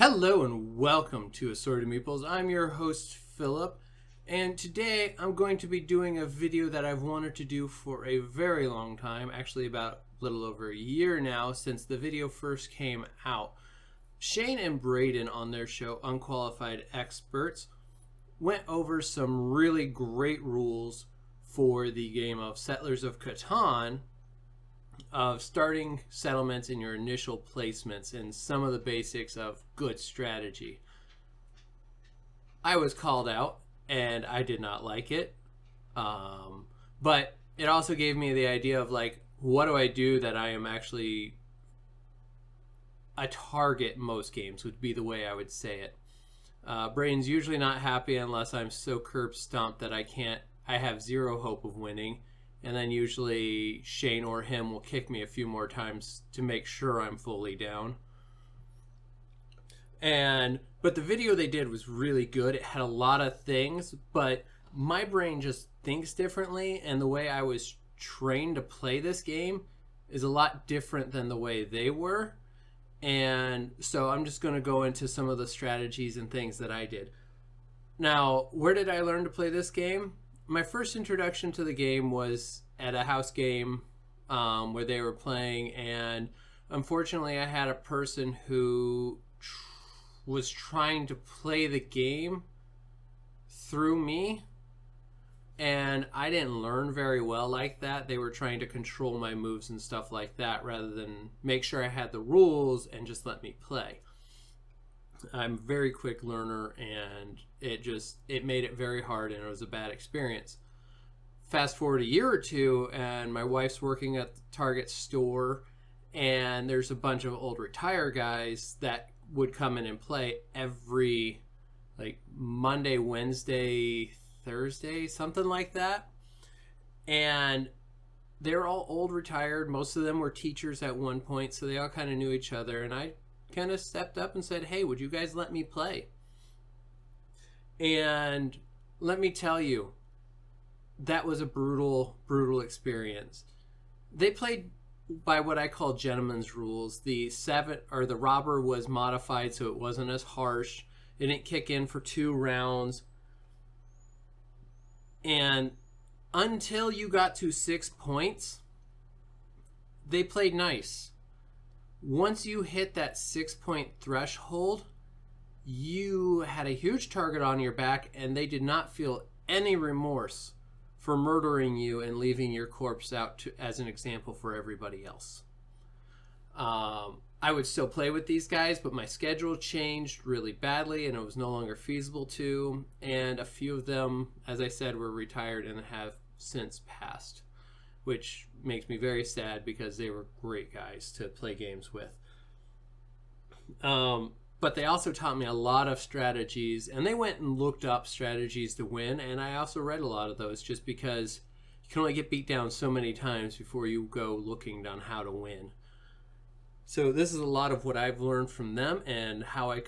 Hello and welcome to Assorted Meeples. I'm your host, Phillip, and today I'm going to be doing a video that I've wanted to do for a very long time, actually about a little over a year now since the video first came out. Shane and Braden on their show, Unqualified Experts, went over some really great rules for the game of Settlers of Catan, of starting settlements in your initial placements and some of the basics of good strategy. I was called out and I did not like it, but it also gave me the idea of like, what do I do that I am actually a target most games would be the way I would say it. Brain's usually not happy unless I'm so curb stomped that I have zero hope of winning. And then usually Shane or him will kick me a few more times to make sure I'm fully down. But the video they did was really good. It had a lot of things, but my brain just thinks differently, and the way I was trained to play this game is a lot different than the way they were. And so I'm just going to go into some of the strategies and things that I did. Now, where did I learn to play this game? My first introduction to the game was at a house game where they were playing, and unfortunately I had a person who was trying to play the game through me, and I didn't learn very well like that. They were trying to control my moves and stuff like that rather than make sure I had the rules and just let me play. I'm a very quick learner, and it made it very hard, and it was a bad experience. Fast forward a year or two, and my wife's working at the Target store, and there's a bunch of old retired guys that would come in and play every Monday, Wednesday, Thursday, something like that. And they're all old retired. Most of them were teachers at one point, so they all kind of knew each other, and I kind of stepped up and said, hey, would you guys let me play? And let me tell you, that was a brutal experience. They played by what I call gentleman's rules. The robber was modified so it wasn't as harsh. It didn't kick in for 2 rounds. And until you got to 6 points, they played nice. Once you hit that 6-point threshold, you had a huge target on your back, and they did not feel any remorse for murdering you and leaving your corpse out as an example for everybody else. I would still play with these guys, but my schedule changed really badly, and it was no longer feasible to. And a few of them, as I said, were retired and have since passed, which makes me very sad because they were great guys to play games with. But they also taught me a lot of strategies, and they went and looked up strategies to win, and I also read a lot of those just because you can only get beat down so many times before you go looking on how to win. So this is a lot of what I've learned from them and how I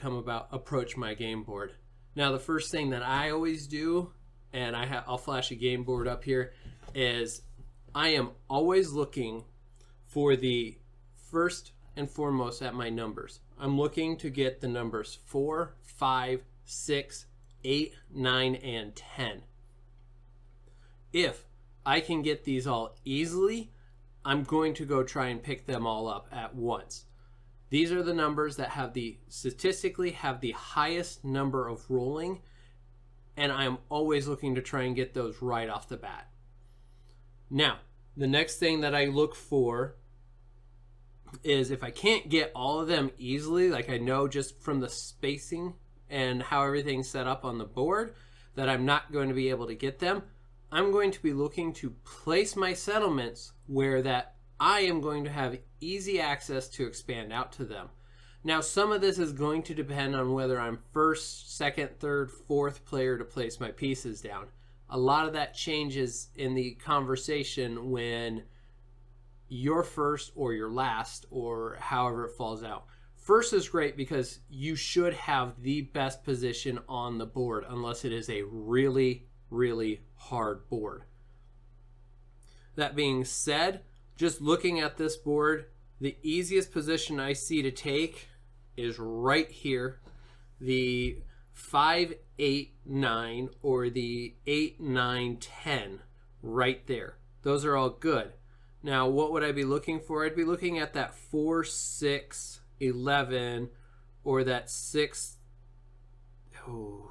approach my game board. Now, the first thing that I always do, and I'll flash a game board up here, is I am always looking for the first and foremost at my numbers. I'm looking to get the numbers 4, 5, 6, 8, 9, and 10. If I can get these all easily, I'm going to go try and pick them all up at once. These are the numbers that statistically have the highest number of rolling, and I'm always looking to try and get those right off the bat. Now, the next thing that I look for is if I can't get all of them easily, like I know just from the spacing and how everything's set up on the board that I'm not going to be able to get them, I'm going to be looking to place my settlements where that I am going to have easy access to expand out to them. Now, some of this is going to depend on whether I'm first, second, third, fourth player to place my pieces down. A lot of that changes in the conversation when you're first or you're last, or however it falls out. First is great because you should have the best position on the board unless it is a really hard board. That being said, just looking at this board, the easiest position I see to take is right here. The 5, 8, 9, or the 8, 9, 10 right there. Those are all good. Now, what would I be looking for? I'd be looking at that 4, 6, 11, or that 6. Oh,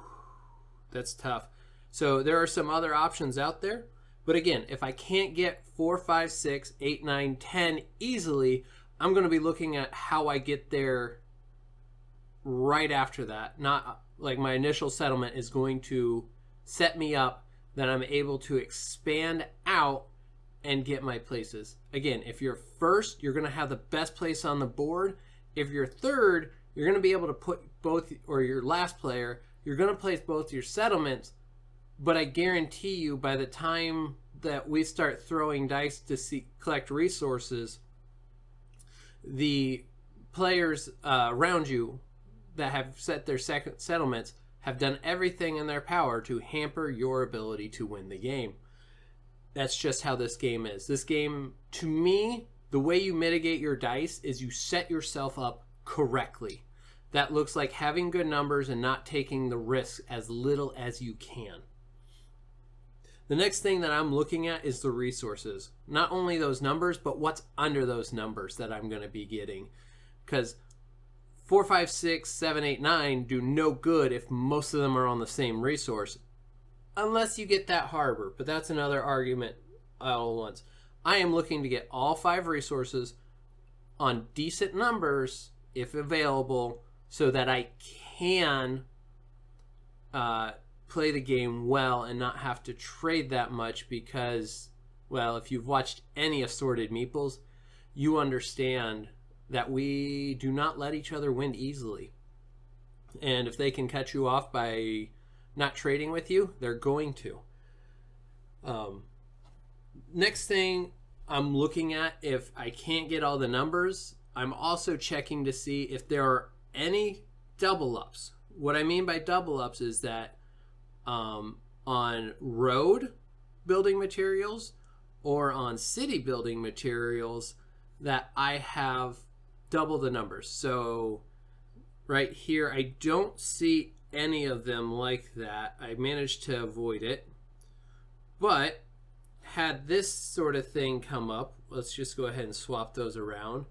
that's tough. So there are some other options out there. But again, if I can't get 4, 5, 6, 8, 9, 10 easily, I'm going to be looking at how I get there right after that. Not like my initial settlement is going to set me up that I'm able to expand out and get my places. Again, if you're first, you're going to have the best place on the board. If you're third, you're going to be able to put both, or your last player, you're going to place both your settlements. But I guarantee you, by the time that we start throwing dice to collect resources, the players around you that have set their second settlements have done everything in their power to hamper your ability to win the game. That's just how this game is. This game, to me, the way you mitigate your dice is you set yourself up correctly. That looks like having good numbers and not taking the risk as little as you can. The next thing that I'm looking at is the resources. Not only those numbers, but what's under those numbers that I'm going to be getting. Because 4, 5, 6, 7, 8, 9 do no good if most of them are on the same resource. Unless you get that harbor. But that's another argument all at once. I am looking to get all 5 resources on decent numbers, if available, so that I can play the game well and not have to trade that much because, well, if you've watched any Assorted Meeples, you understand that we do not let each other win easily. And if they can cut you off by not trading with you, they're going to. Next thing I'm looking at, if I can't get all the numbers, I'm also checking to see if there are any double ups. What I mean by double ups is that on road building materials or on city building materials that I have double the numbers. So right here, I don't see any of them like that. I managed to avoid it. But had this sort of thing come up, let's just go ahead and swap those around,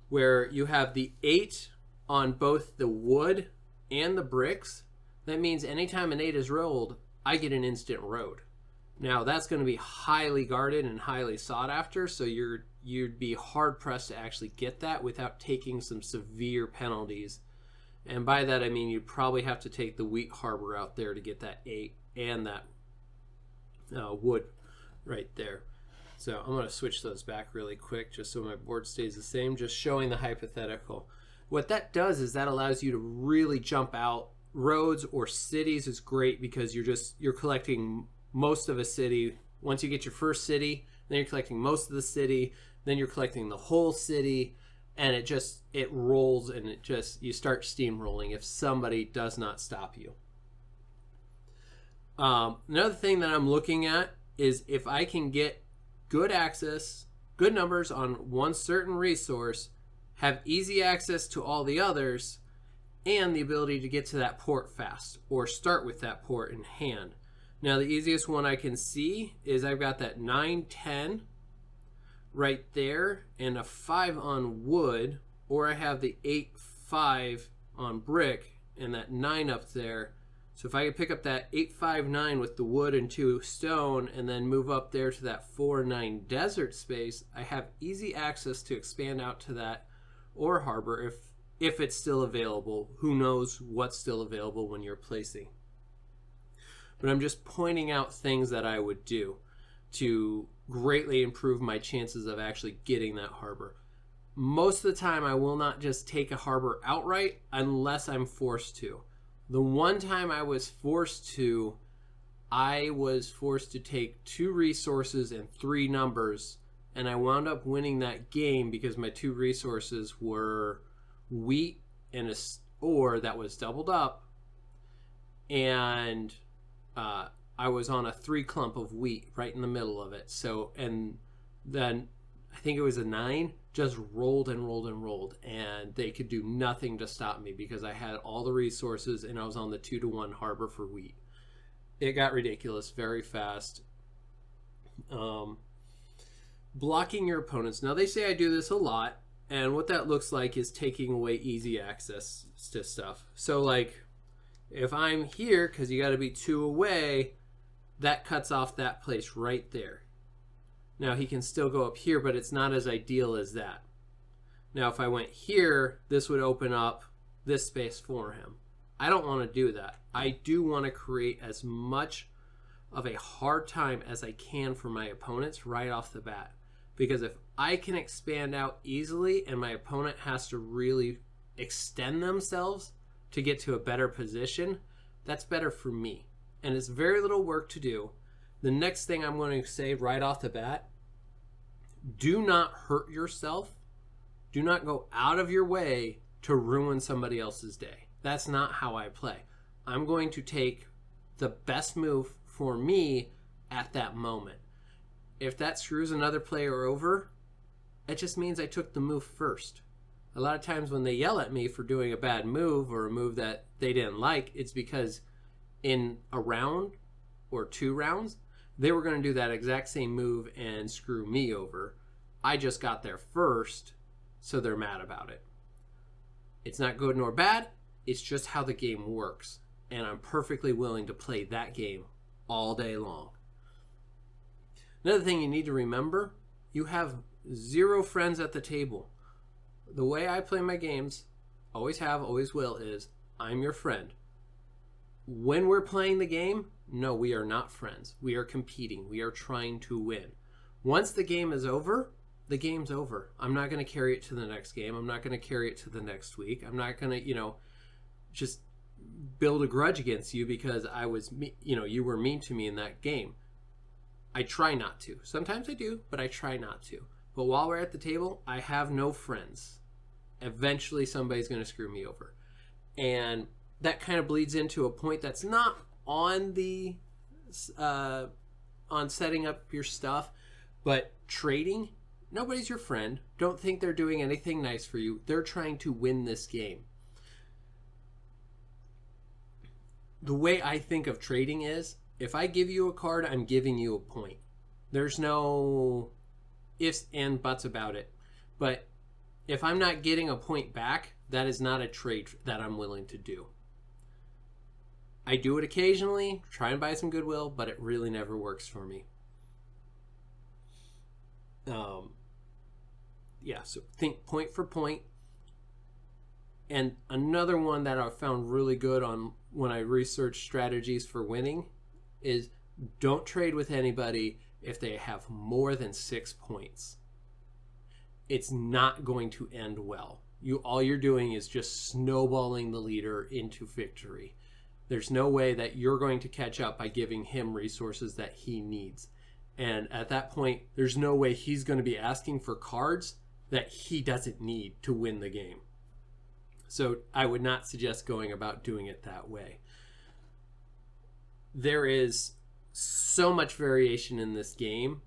where you have the 8 on both the wood and the bricks. That means anytime an 8 is rolled, I get an instant road. Now that's going to be highly guarded and highly sought after, so you'd be hard pressed to actually get that without taking some severe penalties. And by that I mean you'd probably have to take the wheat harbor out there to get that 8 and that wood right there. So I'm going to switch those back really quick just so my board stays the same, just showing the hypothetical. What that does is that allows you to really jump out. Roads or cities is great because you're collecting most of a city. Once you get your first city, then you're collecting most of the city, then you're collecting the whole city, and it rolls, and you start steamrolling if somebody does not stop you. Another thing that I'm looking at is if I can get good access, good numbers on one certain resource, have easy access to all the others, and the ability to get to that port fast or start with that port in hand. Now the easiest one I can see is I've got that 9, 10 right there and a 5 on wood, or I have the 8, 5 on brick and that 9 up there. So if I could pick up that 8, 5, 9 with the wood and 2 stone and then move up there to that 4, 9 desert space, I have easy access to expand out to that ore harbor if it's still available. Who knows what's still available when you're placing. But I'm just pointing out things that I would do to greatly improve my chances of actually getting that harbor. Most of the time I will not just take a harbor outright unless I'm forced to. The one time I was forced to take 2 resources and 3 numbers, and I wound up winning that game because my 2 resources were wheat and a ore that was doubled up, and I was on a 3 clump of wheat right in the middle of it. So, and then I think it was a 9, just rolled and rolled and rolled, and they could do nothing to stop me because I had all the resources and I was on the 2-to-1 harbor for wheat. It got ridiculous very fast. Blocking your opponents. Now, they say I do this a lot, and what that looks like is taking away easy access to stuff. So, like, if I'm here, because you got to be 2 away, that cuts off that place right there. Now, he can still go up here, but it's not as ideal as that. Now, if I went here, this would open up this space for him. I don't want to do that. I do want to create as much of a hard time as I can for my opponents right off the bat. Because if I can expand out easily and my opponent has to really extend themselves to get to a better position, that's better for me. And it's very little work to do. The next thing I'm going to say right off the bat, do not hurt yourself. Do not go out of your way to ruin somebody else's day. That's not how I play. I'm going to take the best move for me at that moment. If that screws another player over, it just means I took the move first. A lot of times when they yell at me for doing a bad move or a move that they didn't like, it's because in a round or 2 rounds, they were going to do that exact same move and screw me over. I just got there first, so they're mad about it. It's not good nor bad. It's just how the game works. And I'm perfectly willing to play that game all day long. Another thing you need to remember, you have 0 friends at the table. The way I play my games, always have, always will, is I'm your friend. When we're playing the game, no, we are not friends. We are competing. We are trying to win. Once the game is over, the game's over. I'm not going to carry it to the next game. I'm not going to carry it to the next week. I'm not going to, just build a grudge against you because you were mean to me in that game. I try not to. Sometimes I do, but I try not to. But while we're at the table, I have no friends. Eventually somebody's going to screw me over. And that kind of bleeds into a point that's not on the on setting up your stuff, but trading. Nobody's your friend. Don't think they're doing anything nice for you. They're trying to win this game. The way I think of trading is, if I give you a card, I'm giving you a point. There's no ifs and buts about it. But if I'm not getting a point back, that is not a trade that I'm willing to do. I do it occasionally, try and buy some goodwill, but it really never works for me. So think point for point. And another one that I found really good on when I researched strategies for winning is don't trade with anybody if they have more than 6 points. It's not going to end well. All you're doing is just snowballing the leader into victory. There's no way that you're going to catch up by giving him resources that he needs. And at that point, there's no way he's going to be asking for cards that he doesn't need to win the game. So I would not suggest going about doing it that way. There is so much variation in this game.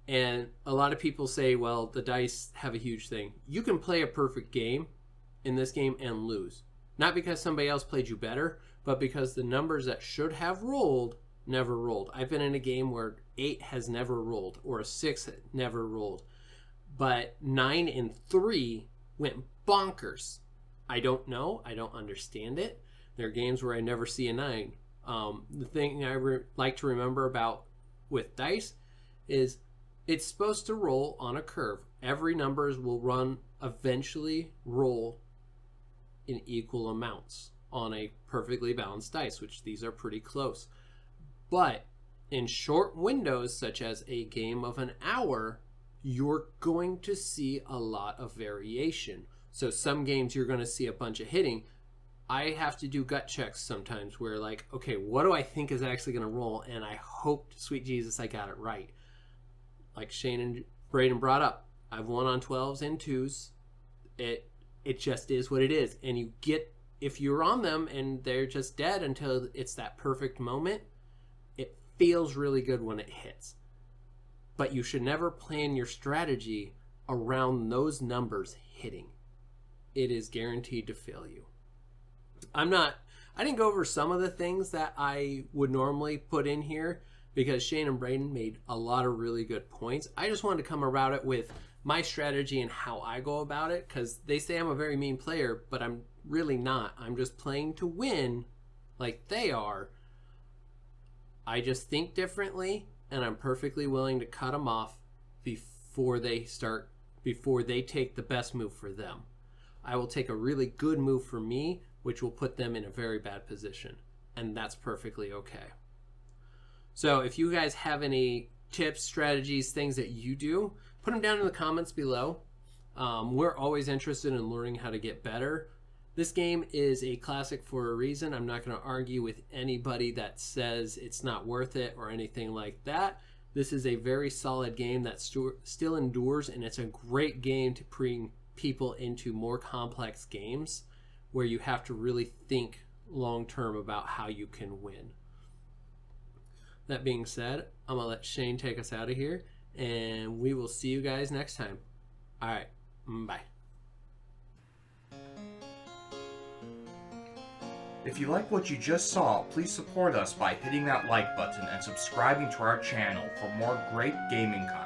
And a lot of people say, well, the dice have a huge thing. You can play a perfect game in this game and lose. Not because somebody else played you better, but because the numbers that should have rolled never rolled. I've been in a game where 8 has never rolled or a 6 never rolled. But 9 and 3 went bonkers. I don't know. I don't understand it. There are games where I never see a 9. The thing I like to remember about with dice is it's supposed to roll on a curve. Every numbers will eventually roll in equal amounts on a perfectly balanced dice, which these are pretty close. But in short windows, such as a game of an hour, you're going to see a lot of variation. So some games you're going to see a bunch of hitting. I have to do gut checks sometimes where okay, what do I think is actually going to roll? And I hope, sweet Jesus, I got it right. Like Shane and Braden brought up, I've won on 12s and 2s. It just is what it is. And you get, if you're on them and they're just dead until it's that perfect moment, it feels really good when it hits. But you should never plan your strategy around those numbers hitting, it is guaranteed to fail you. I didn't go over some of the things that I would normally put in here because Shane and Braden made a lot of really good points. I just wanted to come around it with my strategy and how I go about it, because they say I'm a very mean player, but I'm really not. I'm just playing to win like they are. I just think differently, and I'm perfectly willing to cut them off before they take the best move for them. I will take a really good move for me, which will put them in a very bad position, and that's perfectly okay. So if you guys have any tips, strategies, things that you do, put them down in the comments below. We're always interested in learning how to get better. This game is a classic for a reason. I'm not going to argue with anybody that says it's not worth it or anything like that. This is a very solid game that still endures, and it's a great game to bring people into more complex games where you have to really think long term about how you can win. That being said, I'm going to let Shane take us out of here, and we will see you guys next time. All right, bye. If you like what you just saw, please support us by hitting that like button and subscribing to our channel for more great gaming content.